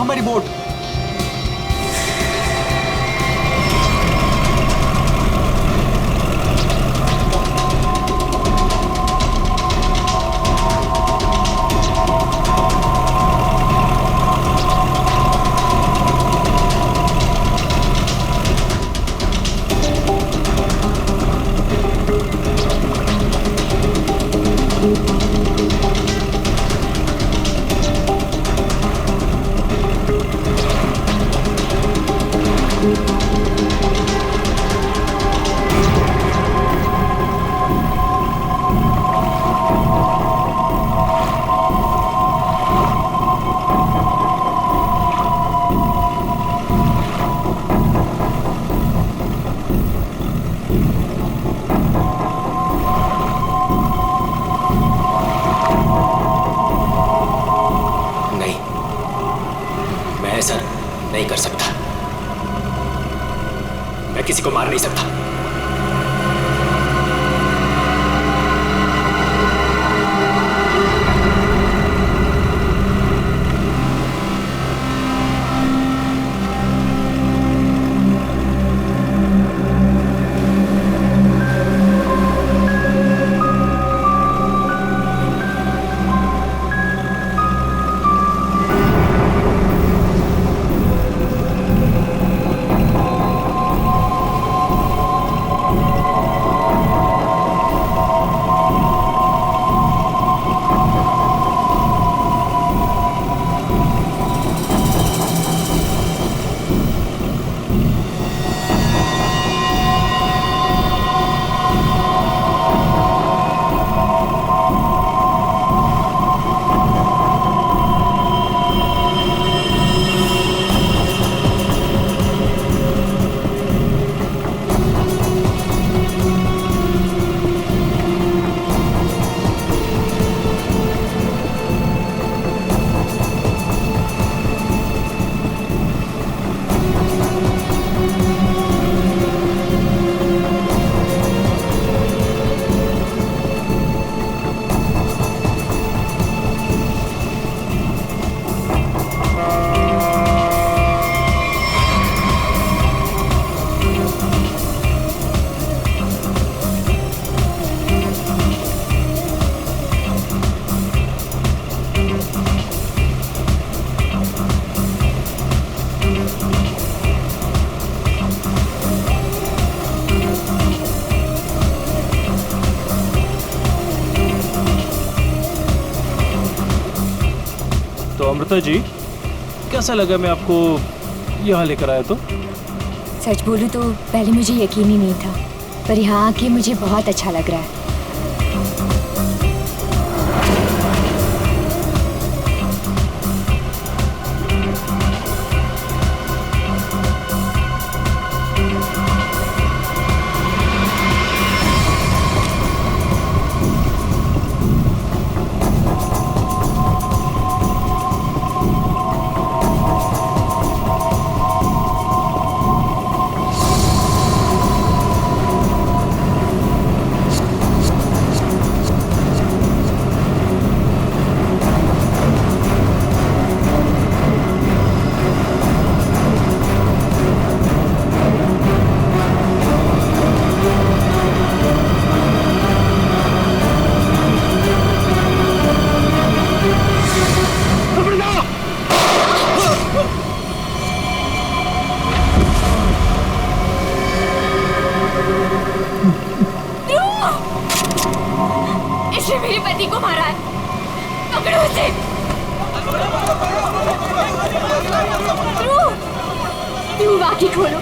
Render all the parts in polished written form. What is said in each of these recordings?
हमारी बोट। नहीं कर सकता, मैं किसी को मार नहीं सकता। अमृता जी, कैसा लगा मैं आपको यहाँ लेकर आया? तो सच बोलूं तो पहले मुझे यकीन ही नहीं था, पर यहाँ आके मुझे बहुत अच्छा लग रहा है। मेरे पति को मारा है, पकड़ो उसे। ध्रुव, आंखें खोलो।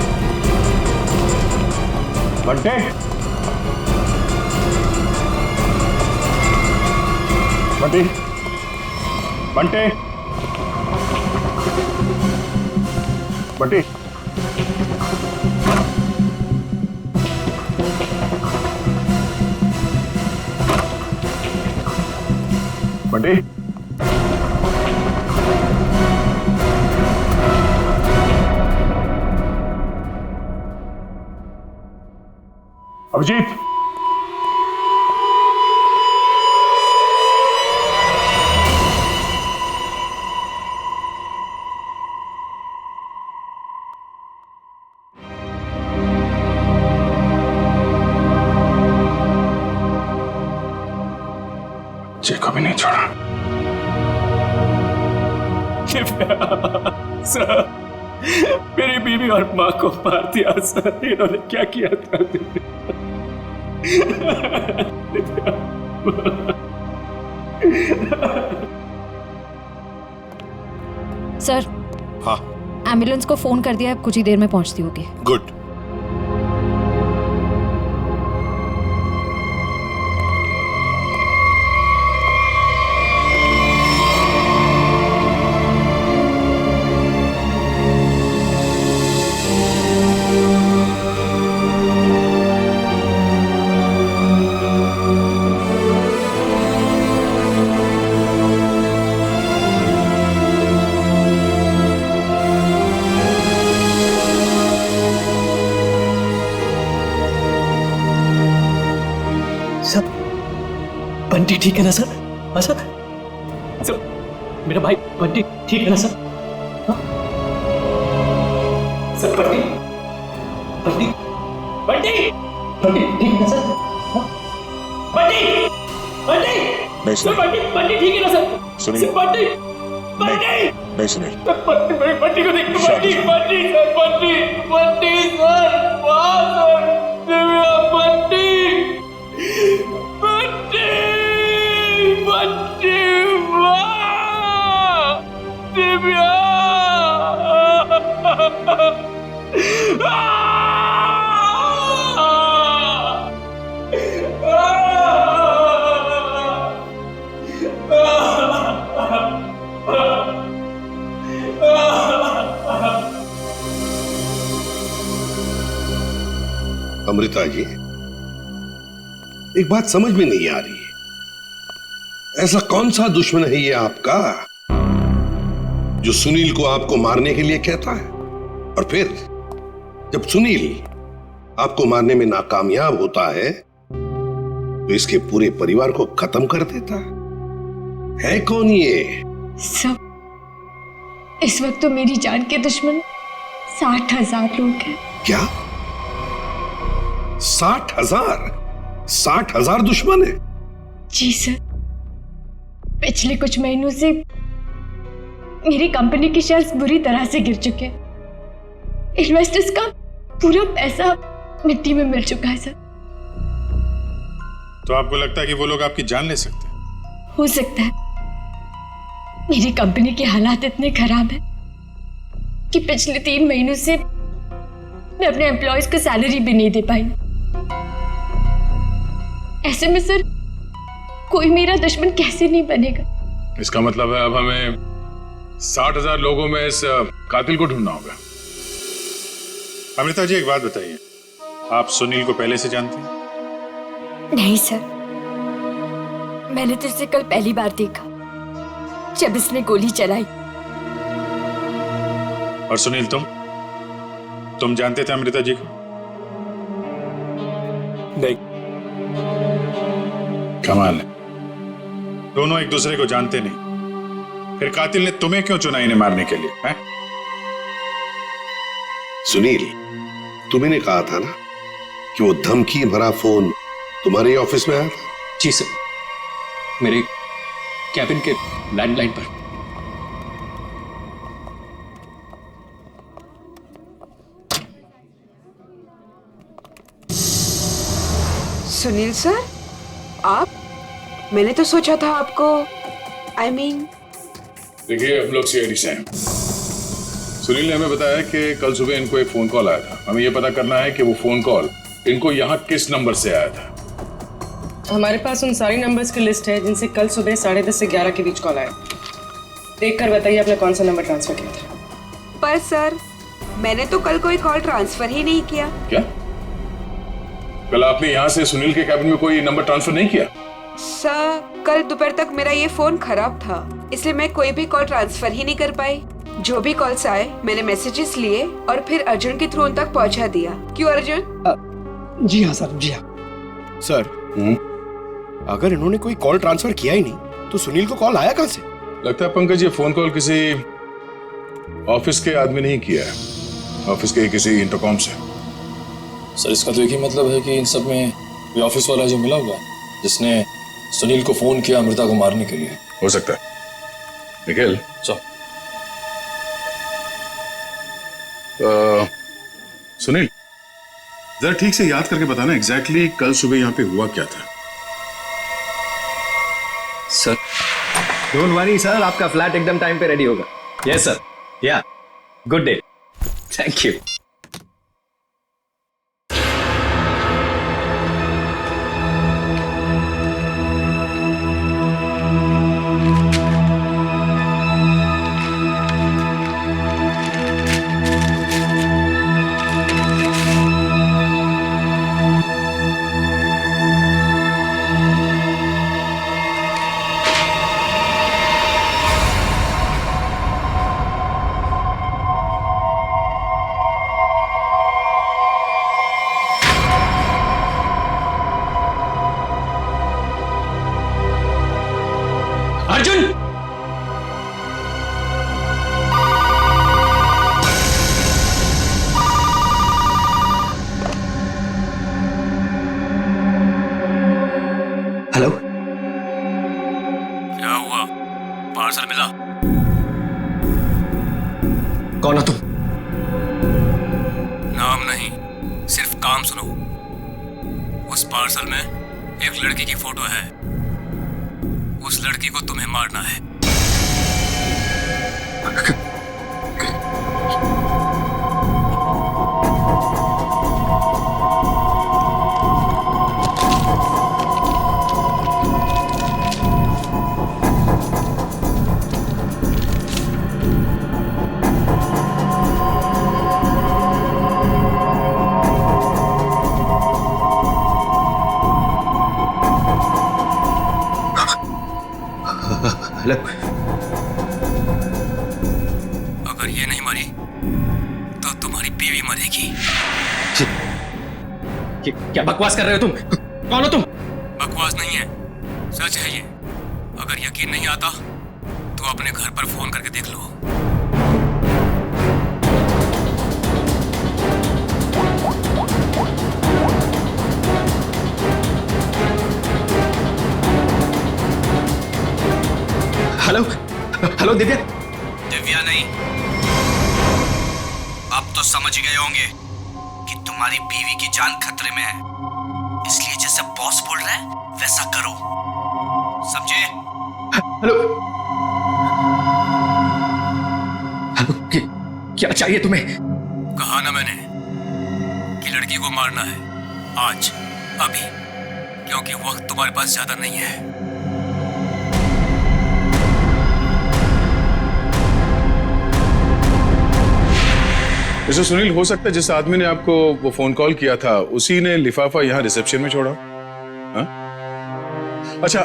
है। बंटे, बंटे, बंटे, बंटे, बंटे, अभिजीत, बच्चे को भी नहीं छोड़ा। सर, मेरी बीवी और माँ को मार दिया सर। इन्होंने क्या किया था? सर, हाँ, एम्बुलेंस को फोन कर दिया, कुछ ही देर में पहुंचती होगी। गुड। बंटी ठीक है ना सर? हाँ सर? सर, मेरा भाई बंटी ठीक है ना सर? हाँ? सर बंटी, बंटी, बंटी, बंटी ठीक है ना सर? हाँ? बंटी, बंटी, नहीं सर बंटी, बंटी ठीक है ना सर? सुनिए। सर बंटी, बंटी, नहीं सुनिए। बंटी को देखो, बंटी, बंटी सर, बंटी, बंटी सर, वाह सर, दिव्या, बंटी, बंटी, बंटी, वाह, दिव्या, अमृता जी, एक बात समझ में नहीं आ रही है, ऐसा कौन सा दुश्मन है ये आपका जो सुनील को आपको मारने के लिए कहता है, और फिर जब सुनील आपको मारने में नाकामयाब होता है तो इसके पूरे परिवार को खत्म कर देता है कौन ये? सब, इस वक्त तो मेरी जान के दुश्मन 60,000 लोग हैं। क्या 60,000? 60,000 दुश्मन है? जी सर, पिछले कुछ महीनों से मेरी कंपनी के शेयर्स बुरी तरह से गिर चुके हैं। इन्वेस्टर्स का पूरा पैसा मिट्टी में मिल चुका है सर। तो आपको लगता है कि वो लोग आपकी जान ले सकते हैं? हो सकता है। मेरी कंपनी के हालात इतने खराब हैं कि पिछले 3 महीनों से मैं अपने एम्प्लॉयज को सैलरी भी नहीं दे पाई। ऐसे में सर कोई मेरा दुश्मन कैसे नहीं बनेगा? इसका मतलब है अब हमें 60,000 लोगों में इस कातिल को ढूंढना होगा। अमृता जी, एक बात बताइए, आप सुनील को पहले से जानती हैं? नहीं सर, मैंने तो इसे कल पहली बार देखा जब इसने गोली चलाई। और सुनील, तुम जानते थे अमृता जी को? नहीं। कमाल है, दोनों एक दूसरे को जानते नहीं, फिर कातिल ने तुम्हें क्यों चुना इन्हें मारने के लिए? हैं? सुनील, तुम्हें कहा था ना कि वो धमकी भरा फोन तुम्हारे ऑफिस में आया था? जी सर, मेरे कैबिन के लैंडलाइन पर। सुनील सर, आप? मैंने तो सोचा था आपको देखिए, हम लोग सीआईडी से हैं। सुनील ने हमें बताया कि कल सुबह इनको एक फोन कॉल आया था। हमें यह पता करना है कि वो फोन कॉल इनको यहाँ किस नंबर से आया था? हमारे पास उन सारी नंबर्स की लिस्ट है जिनसे कल सुबह 10:30 से 11 के बीच कॉल आया। देख कर बताइए आपने कौन सा नंबर ट्रांसफर किया था। पर सर, मैंने तो कल कोई कॉल ट्रांसफर ही नहीं किया। क्या? कल आपने यहाँ से सुनील के कैबिन में कोई नंबर ट्रांसफर नहीं किया? सर, कल दोपहर तक मेरा ये फोन खराब था, इसलिए मैं कोई भी कॉल ट्रांसफर ही नहीं कर पाई। जो भी कॉल्स आए मैंने मैसेजेस लिए और फिर अर्जुन के थ्रू उन तक पहुंचा दिया। क्यों अर्जुन? जी हाँ सर, जी हाँ सर। अगर इन्होंने कोई कॉल ट्रांसफर किया ही नहीं तो सुनील को कॉल आया कहाँ से? लगता है पंकज ये फोन कॉल किसी ऑफिस के आदमी ने ही किया है, ऑफिस के किसी इंटरकॉम से। सर इसका तो एक ही मतलब है कि इन सब में ये ऑफिस वाला जो मिला हुआ है जिसने सुनील को फोन किया अमृता को मारने के लिए। हो सकता है। निखिल, सुनील जरा ठीक से याद करके बताना एग्जैक्टली कल सुबह यहाँ पे हुआ क्या था। सर डोंट वरी सर, आपका फ्लैट एकदम टाइम पे रेडी होगा। यस सर, या good day, thank you. Arjun! Hello, क्या हुआ? पार्सल मिला? कौन हो तुम? नाम नहीं, सिर्फ काम सुनो। उस पार्सल में एक लड़की की फोटो है। उस लड़की को तुम्हें मारना है। हेलो, अगर ये नहीं मरी तो तुम्हारी बीवी मरेगी। क्या बकवास कर रहे हो तुम? कौन हो तुम? बकवास नहीं है, सच है ये। अगर यकीन नहीं आता तो अपने घर पर फोन करके देख लो। Hello, hello Divya. दिव्या नहीं, अब तो समझ गए होंगे कि तुम्हारी बीवी की जान खतरे में है, इसलिए जैसे बॉस बोल रहा है वैसा करो, समझे? हेलो, हेलो, क्या चाहिए तुम्हें? कहा ना मैंने कि लड़की को मारना है, आज, अभी, क्योंकि वक्त तुम्हारे पास ज्यादा नहीं है। मिस्टर सुनील, हो सकता है जिस आदमी ने आपको वो फोन कॉल किया था उसी ने लिफाफा यहाँ रिसेप्शन में छोड़ा। हा? अच्छा,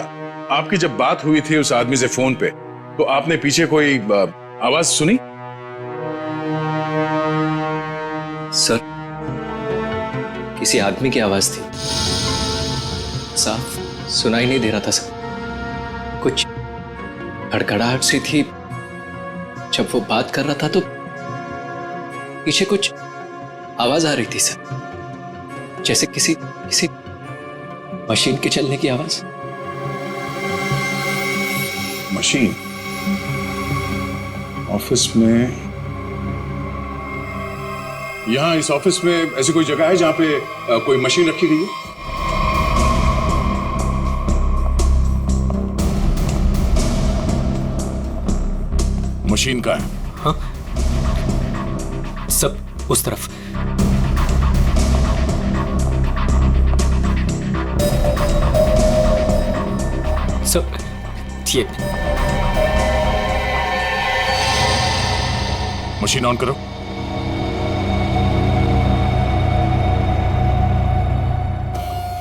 आपकी जब बात हुई थी उस आदमी से फोन पे तो आपने पीछे कोई आवाज सुनी? सर, किसी आदमी की आवाज थी, साफ सुनाई नहीं दे रहा था सर। कुछ हड़खड़ाहट सी थी। जब वो बात कर रहा था तो पीछे कुछ आवाज आ रही थी सर, जैसे किसी मशीन के चलने की आवाज। मशीन? ऑफिस में? यहाँ इस ऑफिस में ऐसी कोई जगह है जहां पे कोई मशीन रखी गई है? मशीन का है? हाँ? सब उस तरफ। सो ये मशीन ऑन करो।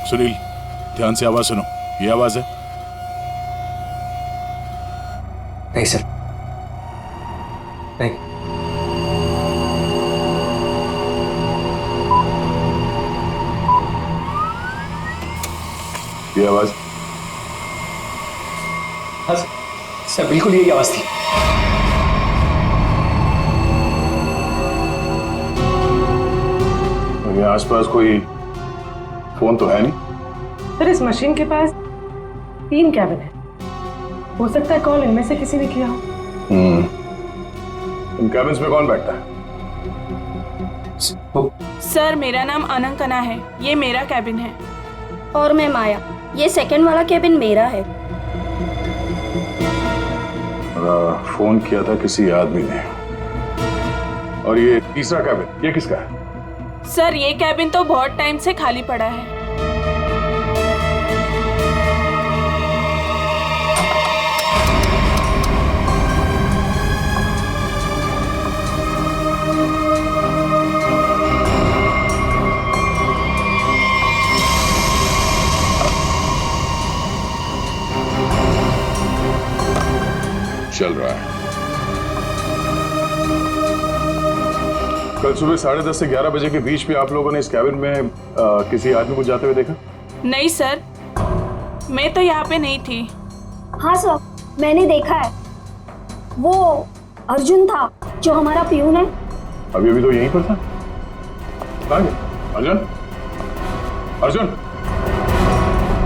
सुनील, ध्यान से आवाज सुनो। ये आवाज है? नहीं सर, नहीं। ये आवाज? हाँ सर, बिल्कुल यही आवाज थी। और ये आसपास कोई फोन तो है नहीं? सर, इस मशीन के पास 3 कैबिन है। हो सकता है कॉल इनमें से किसी ने किया हो। इन कैबिन्स में कौन बैठता है? सर, मेरा नाम अनंकना है, ये मेरा कैबिन है। और मैं माया, ये सेकंड वाला कैबिन मेरा है। फोन किया था किसी आदमी ने। और ये तीसरा कैबिन, ये किसका है? सर, ये कैबिन तो बहुत टाइम से खाली पड़ा है। चल रहा है। कल सुबह 10:30 से 11 बजे के बीच में आप लोगों ने इस कैबिन में किसी आदमी को जाते हुए देखा? नहीं सर, मैं तो यहाँ पे नहीं थी। हाँ सर, मैंने देखा है। वो अर्जुन था जो हमारा पियून है। अभी अभी तो यहीं पर था। कहाँ गया? अर्जुन? अर्जुन?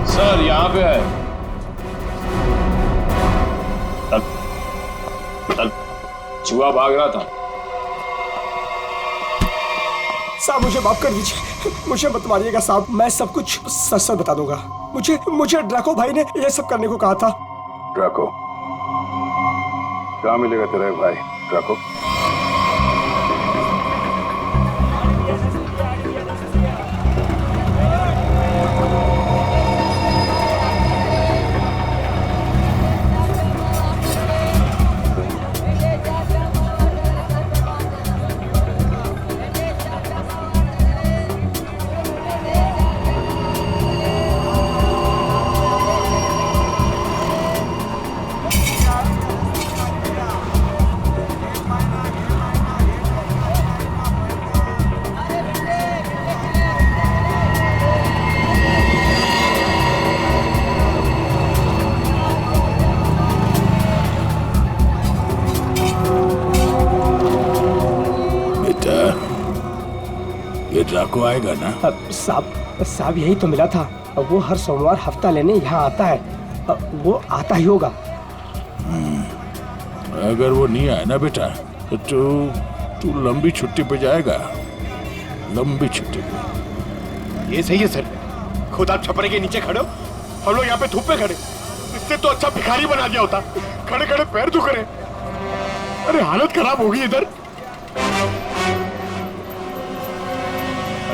सर, यहाँ पे है। चूहा भाग रहा था। साहब, मुझे माफ कर दीजिए, मुझे मत मारिएगा साहब, मैं सब कुछ सच सच बता दूंगा। मुझे ड्रैको भाई ने ये सब करने को कहा था। ड्रैको? कहाँ मिलेगा तेरा भाई ड्रैको? ड्रैको आएगा ना? साहब यही तो मिला था। वो हर सोमवार हफ्ता लेने यहाँ आता है। वो आता ही होगा। अगर वो नहीं आया ना बेटा तो तू लंबी छुट्टी पे जाएगा। लंबी छुट्टी पे। ये सही है सर। खुद आप छपरे के नीचे खड़े हो, हम लोग यहाँ पे धूप में खड़े। इससे तो अच्छा भिखारी बना दिया होता। खड़े खड़े पैर दुख रहे। अरे हालत खराब होगी इधर।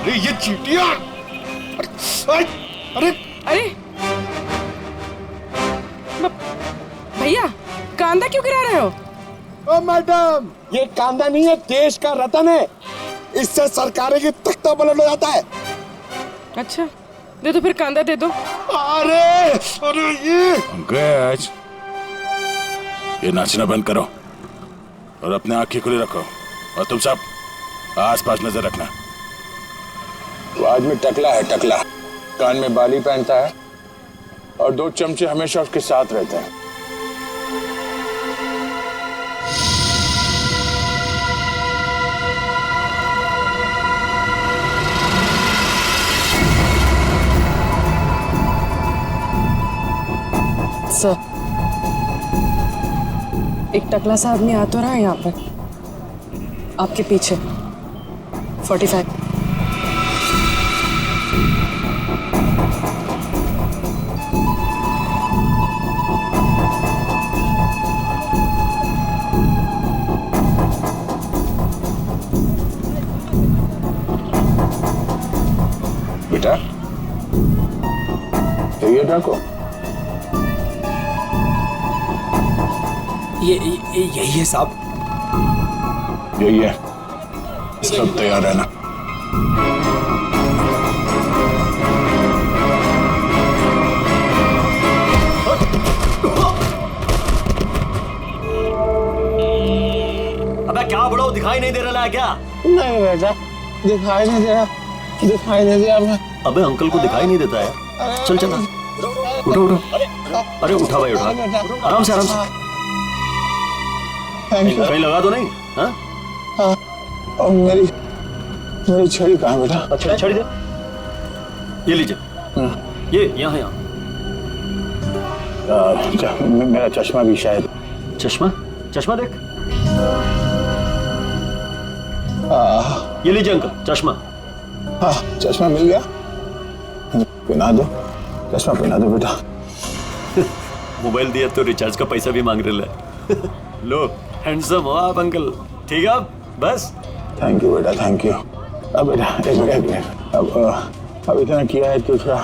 अरे ये चीटियां! अरे भैया, कांदा क्यों गिरा रहे हो? ओ मैडम, ये कांदा नहीं है, देश का रतन है। इससे सरकारें की तख्ता पलट हो जाता है। अच्छा, दे दो फिर, कांदा दे दो। अरे ये पंकज, ये नाचना बंद करो और अपने आंखें खुली रखो। और तुम सब आसपास नजर रखना। वो आदमी टकला है, टकला। कान में बाली पहनता है और 2 चमचे हमेशा उसके साथ रहते हैं। सर, एक टकला सा आदमी आ तो रहा है यहाँ पर, आपके पीछे। 45। बेटा, ये ड्रैको? यही है साहब। यही है, सब तैयार रहना। अबे क्या बड़ो, दिखाई नहीं दे रहा है क्या? नहीं बेटा, दिखाई नहीं दे रहा, दिखाई नहीं दिया मैं। अबे अंकल को दिखाई नहीं देता है। चल चल उठो उठो। अरे उठा भाई उठा, आराम से आराम से। कहीं लगा तो नहीं? हाँ और मेरी छड़ी कहाँ बेटा? अच्छा छड़ी दे, ये लीजिए। ये यहाँ यहाँ। मेरा चश्मा भी शायद। चश्मा? चश्मा देख। ये लीजिए अंकल चश्मा। हाँ चश्मा मिल गया, पहना दो, चश्मा पहना दो बेटा। मोबाइल दिया तो रिचार्ज का पैसा भी मांग रहे हैं। लो हैंडसम हो आप अंकल, ठीक है बस। थैंक यू बेटा, थैंक यू। अब बेटा एक मिनट, अब इतना किया है तो थोड़ा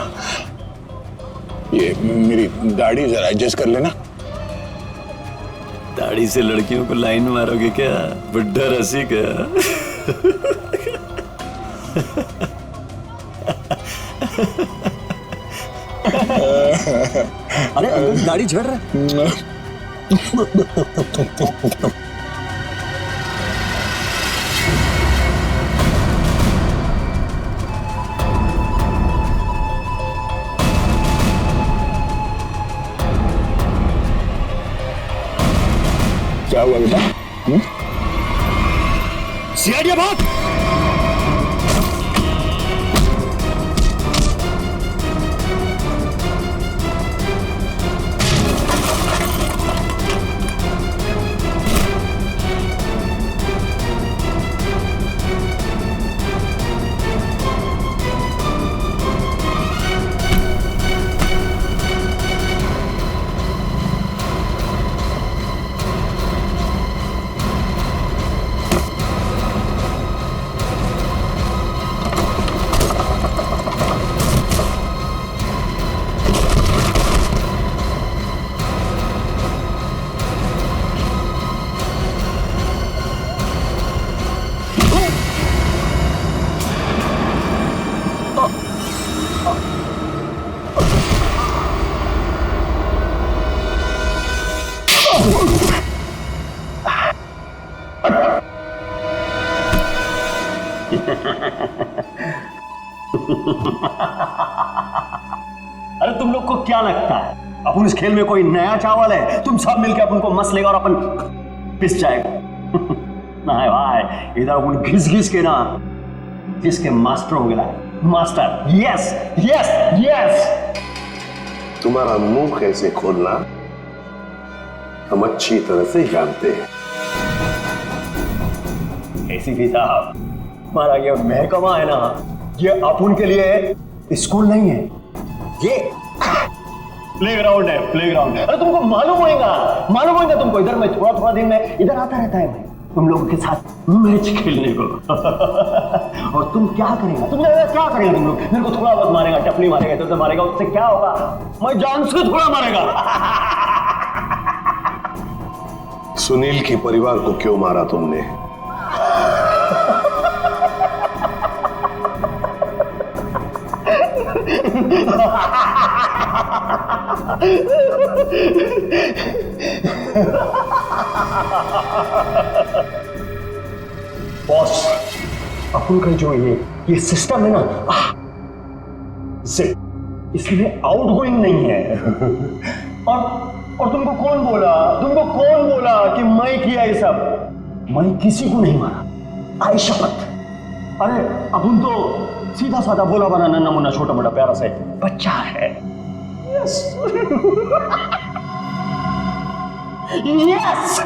ये मेरी दाढ़ी जरा एडजस्ट कर लेना। दाढ़ी से लड़कियों को लाइन मारोगे क्या? बुड्ढा रसिक है। अरे अंकल दाढ़ी झड़ रहा है। क्या हुआ बेटा? सीआईडी बात। अरे तुम लोग को क्या लगता है अपन इस खेल में कोई नया चावल है? तुम सब मिलकर अपन को मस लेगा और अपन पिस जाएगा। नहीं भाई, इधर अपन घिस घिस के ना जिसके मास्टर हो गया। Master, yes yes yes. तुम्हारा मुंह कैसे खोलना हम अच्छी तरह से जानते हैं। ऐसी भी साहब, हमारा ये महकमा है ना, ये अपन के लिए स्कूल नहीं है, ये प्लेग्राउंड है, प्लेग्राउंड है। अरे तुमको मालूम होगा तुमको। इधर में थोड़ा थोड़ा दिन में इधर आता रहता है मैं तुम लोगों के साथ मैच खेलने को। और तुम क्या करेगा? तुम क्या करेगा? तुम लोग मेरे को थोड़ा बहुत मारेगा, टपली मारेगा, इधर उधर मारेगा, उससे क्या होगा? मैं जान से थोड़ा मारेगा। सुनील के परिवार को क्यों मारा तुमने? बॉस, अपन का जो ये सिस्टम है ना, इसमें आउटगोइंग नहीं है। और तुमको कौन बोला कि मैं किया ये सब? मैं किसी को नहीं मारा, आई शपथ। अरे अपन तो सीधा साधा भोला बना नन्ना मुन्ना छोटा मोटा प्यारा से बच्चा है। Yes yes.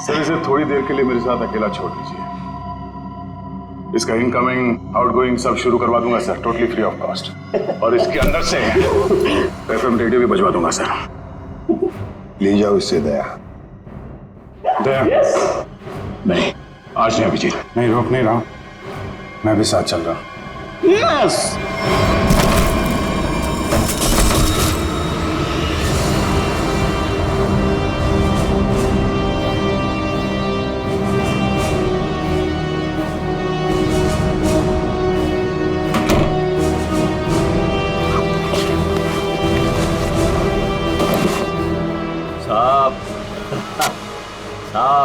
सर इसे थोड़ी देर के लिए मेरे साथ अकेला छोड़ दीजिए। इसका इनकमिंग आउटगोइंग सब शुरू करवा दूंगा sir, totally free of cost. और इसके अंदर से एफएम रेडियो भी बजवा दूंगा सर। ले जाओ इससे दया। नहीं, आज नहीं अभिजीत, नहीं रोक नहीं रहा, मैं भी साथ चल रहा हूं। यस।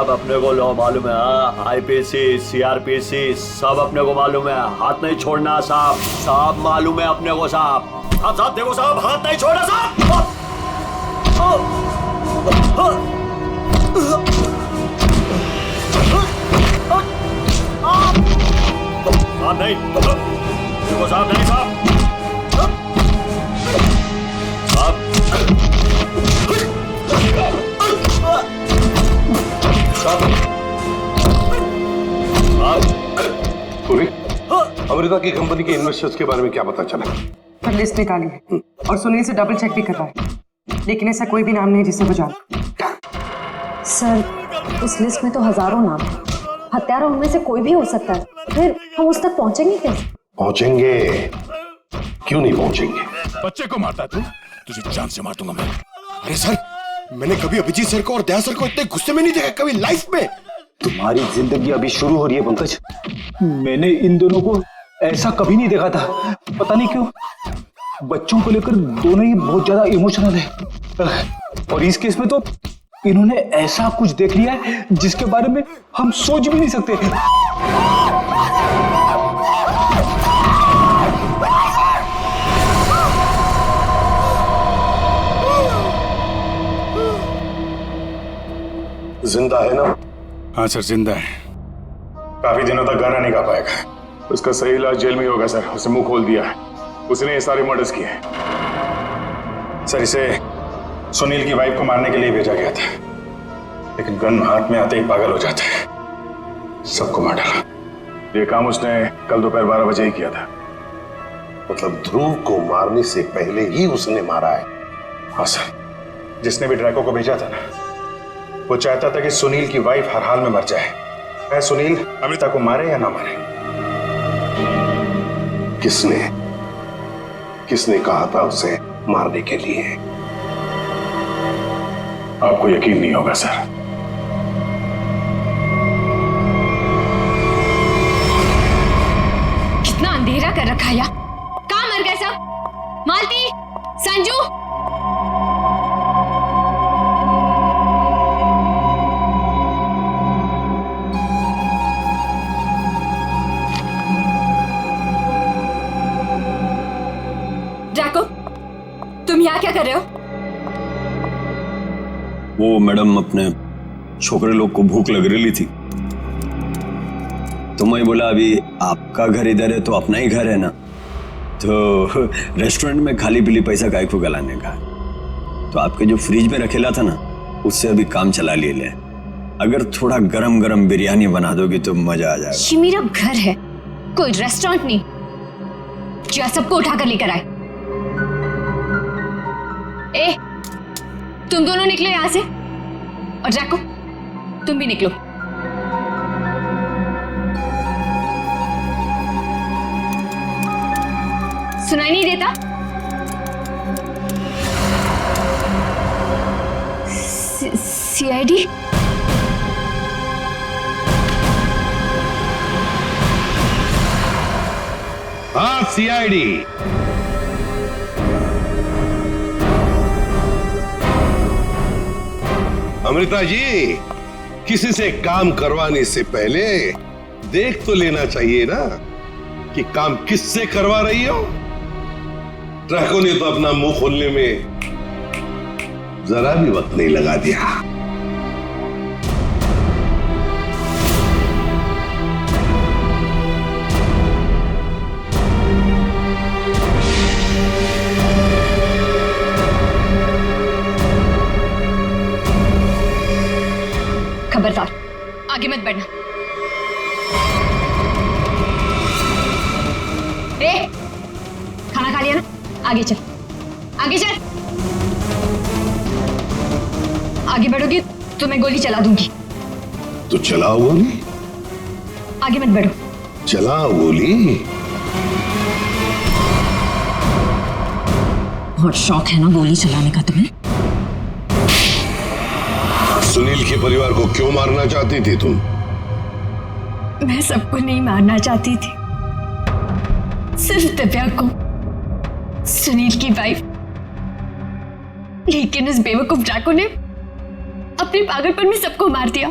साहब अपने को लो मालूम है, आईपीसी सीआरपीसी सब अपने को मालूम है, हाथ नहीं छोड़ना साहब, साहब मालूम है अपने को साहब। आप साहब देखो साहब, हाथ नहीं छोड़ना साहब। साहब नहीं देखो साहब, नहीं साहब, अमृता की कंपनी के इन्वेस्टर्स के बारे में क्या पता चला? पर लिस्ट निकाली है और सुनील से डबल चेक भी करवा है, लेकिन ऐसा कोई भी नाम नहीं जिसे वो जाने। सर उस लिस्ट में तो हजारों नाम है, हत्यारा उनमें से कोई भी हो सकता है, फिर हम उस तक पहुंचेंगे कैसे? पहुंचेंगे, क्यों नहीं पहुंचेंगे? बच्चे को मारता तू, तुझे जान से मार दूंगा मैं। अरे सर, मैंने कभी अभिजीत सर को और दया सर को इतने गुस्से में नहीं देखा कभी लाइफ में। तुम्हारी जिंदगी अभी शुरू हो रही है पंकज, मैंने इन दोनों को ऐसा कभी नहीं देखा था, पता नहीं क्यों बच्चों को लेकर दोनों ही बहुत ज्यादा इमोशनल है, और इस केस में तो इन्होंने ऐसा कुछ देख लिया है जिसके बारे में हम सोच भी नहीं सकते। जिंदा है ना? हाँ सर जिंदा है, काफी दिनों तक गाना नहीं गा पाएगा, उसका सही इलाज जेल में ही होगा सर। उसे मुंह खोल दिया है, उसने ये सारे मर्डर्स किए हैं सर। इसे सुनील की वाइफ को मारने के लिए भेजा गया था, लेकिन गन हाथ में आते ही पागल हो जाता है, सबको मार डाला। ये काम उसने कल दोपहर 12 बजे ही किया था। मतलब ध्रुव को मारने से पहले ही उसने मारा है? हाँ सर, जिसने भी ड्रैको को भेजा था ना, वो चाहता था कि सुनील की वाइफ हर हाल में मर जाए, चाहे सुनील अमृता को मारे या ना मारे। किसने कहा था उसे मारने के लिए? आपको यकीन नहीं होगा सर। कितना अंधेरा कर रखा है, कहाँ मर गए सब? मालती, संजू, ड्रैको, तुम यहाँ क्या कर रहे हो? वो मैडम अपने छोकरे लोग को भूख लग रही थी, तो मैं बोला अभी आपका घर इधर है तो अपना ही घर है ना, तो रेस्टोरेंट में खाली पीली पैसा काय को गलाने का, तो आपके जो फ्रिज में रखेला था ना उससे अभी काम चला ले। अगर थोड़ा गरम गरम बिरयानी बना दोगी तो मजा आ जाएगा। ये मेरा घर है, कोई रेस्टोरेंट नहीं जो सबको उठाकर लेकर आए। ए, तुम दोनों निकलो यहां से, और जैको तुम भी निकलो। सुनाई नहीं देता? सीआईडी? हाँ सीआईडी। अमृता जी, किसी से काम करवाने से पहले देख तो लेना चाहिए ना कि काम किससे करवा रही हो। ड्रैको ने तो अपना मुंह खोलने में जरा भी वक्त नहीं लगा दिया। खबरदार, आगे मत बढ़ना। ए, खाना खा लिया ना? आगे चल, आगे चल। आगे बढ़ोगी तो मैं गोली चला दूंगी। तो चलाओ गोली। आगे मत बढ़ो। चलाओ गोली। बहुत शौक है ना गोली चलाने का तुम्हें? सुनील के परिवार को क्यों मारना चाहती थी तुम? मैं सबको नहीं मारना चाहती थी, सिर्फ दिव्या को, सुनील की वाइफ। लेकिन उस बेवकूफ ड्रैको ने अपने पागलपन में सबको मार दिया।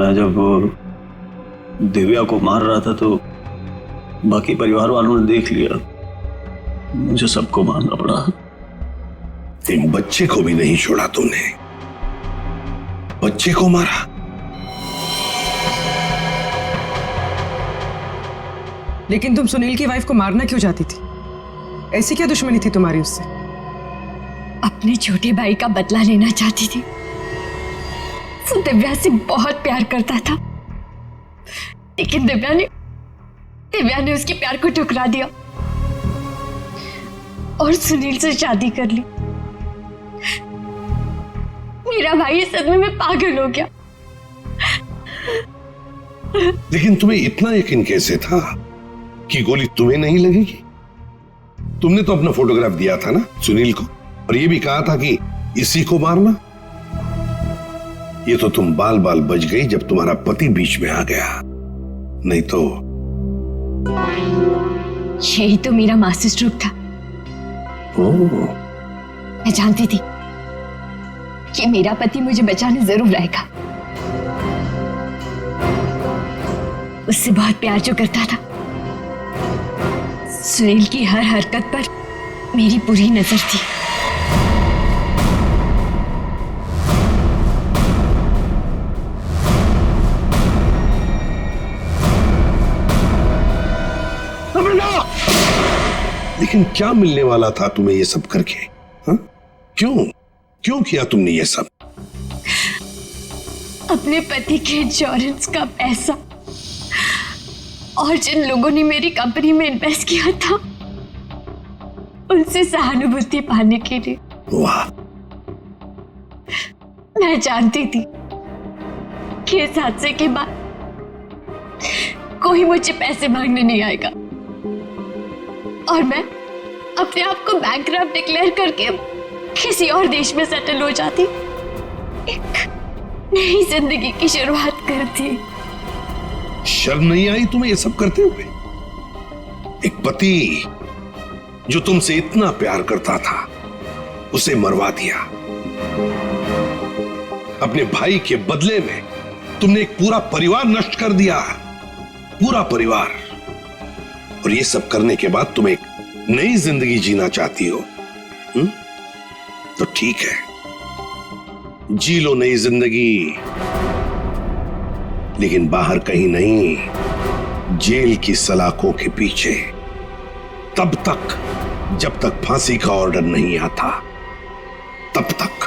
मैं जब दिव्या को मार रहा था तो बाकी परिवार वालों ने देख लिया, मुझे सबको मारना पड़ा। एक बच्चे को भी नहीं छोड़ा तूने, बच्चे को मारा। लेकिन तुम सुनील की वाइफ को मारना क्यों चाहती थी? ऐसी क्या दुश्मनी थी तुम्हारी उससे? अपने छोटे भाई का बदला लेना चाहती थी। वो दिव्या से बहुत प्यार करता था, लेकिन दिव्या ने उसके प्यार को ठुकरा दिया और सुनील से शादी कर ली। मेरा भाई इस सदमे में पागल हो गया। लेकिन तुम्हें इतना यकीन कैसे था कि गोली तुम्हें नहीं लगेगी? तुमने तो अपना फोटोग्राफ दिया था ना सुनील को, और ये भी कहा था कि इसी को मारना। ये तो तुम बाल बाल बच गई जब तुम्हारा पति बीच में आ गया, नहीं तो। यही तो मेरा मास्टर स्ट्रोक था। मैं जानती थी कि मेरा पति मुझे बचाने जरूर आएगा। उससे बहुत प्यार जो करता था। सुनील की हर हरकत पर मेरी पूरी नजर थी। लेकिन क्या मिलने वाला था तुम्हें ये सब करके? हा? क्यों किया तुमने ये सब? अपने पति के इंश्योरेंस का पैसा और जिन लोगों ने मेरी कंपनी में इन्वेस्ट किया था उनसे सहानुभूति पाने के लिए। वाह! मैं जानती थी कि इस हादसे के बाद कोई मुझे पैसे मांगने नहीं आएगा और मैं अपने आप को बैंकक्रप्ट डिक्लेयर करके किसी और देश में सेटल हो जाती, एक नई जिंदगी की शुरुआत करती। शर्म नहीं आई तुम्हें ये सब करते हुए? एक पति जो तुमसे इतना प्यार करता था उसे मरवा दिया। अपने भाई के बदले में तुमने एक पूरा परिवार नष्ट कर दिया, पूरा परिवार। और ये सब करने के बाद तुम एक नई जिंदगी जीना चाहती हो? तो ठीक है, जी लो नई जिंदगी, लेकिन बाहर कहीं नहीं, जेल की सलाखों के पीछे, तब तक जब तक फांसी का ऑर्डर नहीं आता, तब तक।